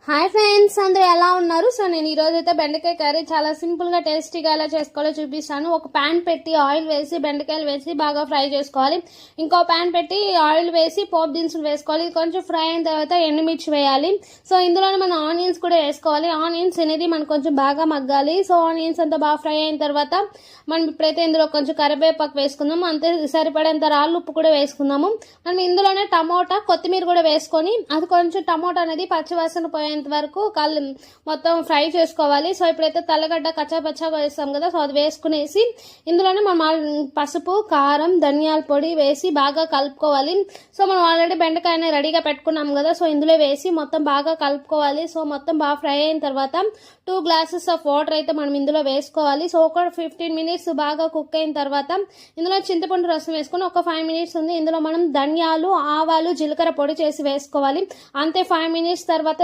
Hi friends, అందరూ ఎలా ఉన్నారు? సో నేను ఈరోజు అయితే బెండకాయ కర్రీ చాలా సింపుల్గా టేస్టీగా ఎలా చేసుకోవాలో చూపిస్తాను. ఒక ప్యాన్ పెట్టి ఆయిల్ వేసి బెండకాయలు వేసి బాగా ఫ్రై చేసుకోవాలి. ఇంకో ప్యాన్ పెట్టి ఆయిల్ వేసి పోపు దినుసులు వేసుకోవాలి. కొంచెం ఫ్రై అయిన తర్వాత ఎండుమిర్చి వేయాలి. సో ఇందులోనే మనం ఆనియన్స్ కూడా వేసుకోవాలి. ఆనియన్స్ అనేది మనకు కొంచెం బాగా మగ్గాలి. సో ఆనియన్స్ అంతా బాగా ఫ్రై అయిన తర్వాత మనం ఇప్పుడైతే ఇందులో కొంచెం కరివేపాకు వేసుకుందాము. అంతే సరిపడేంత రాళ్ళు ఉప్పు కూడా వేసుకుందాము. మనం ఇందులోనే టమోటా కొత్తిమీర కూడా వేసుకొని అది కొంచెం టమోటా అనేది పచ్చివాసన పోయేంత వరకు మొత్తం ఫ్రై చేసుకోవాలి. సో ఇప్పుడైతే తెల్లగడ్డ కచ్చాపచ్చాగా వేస్తాం కదా, సో అది వేసుకునేసి ఇందులోనే మనం పసుపు, కారం, ధనియాల పొడి వేసి బాగా కలుపుకోవాలి. సో మనం ఆల్రెడీ బెండకాయని రెడీగా పెట్టుకున్నాం కదా, సో ఇందులో వేసి మొత్తం బాగా కలుపుకోవాలి. సో మొత్తం బాగా ఫ్రై అయిన తర్వాత 2 గ్లాసెస్ ఆఫ్ వాటర్ అయితే మనం ఇందులో వేసుకోవాలి. సో ఒక 15 మినిట్స్ బాగా కుక్ అయిన తర్వాత ఇందులో చింతపండు రసం వేసుకొని ఒక 5 మినిట్స్ ఉంది. ఇందులో మనం ధనియాలు, ఆవాలు, జీలకర్ర పొడి చేసి వేసుకోవాలి. అంతే 5 మినిట్స్ తర్వాత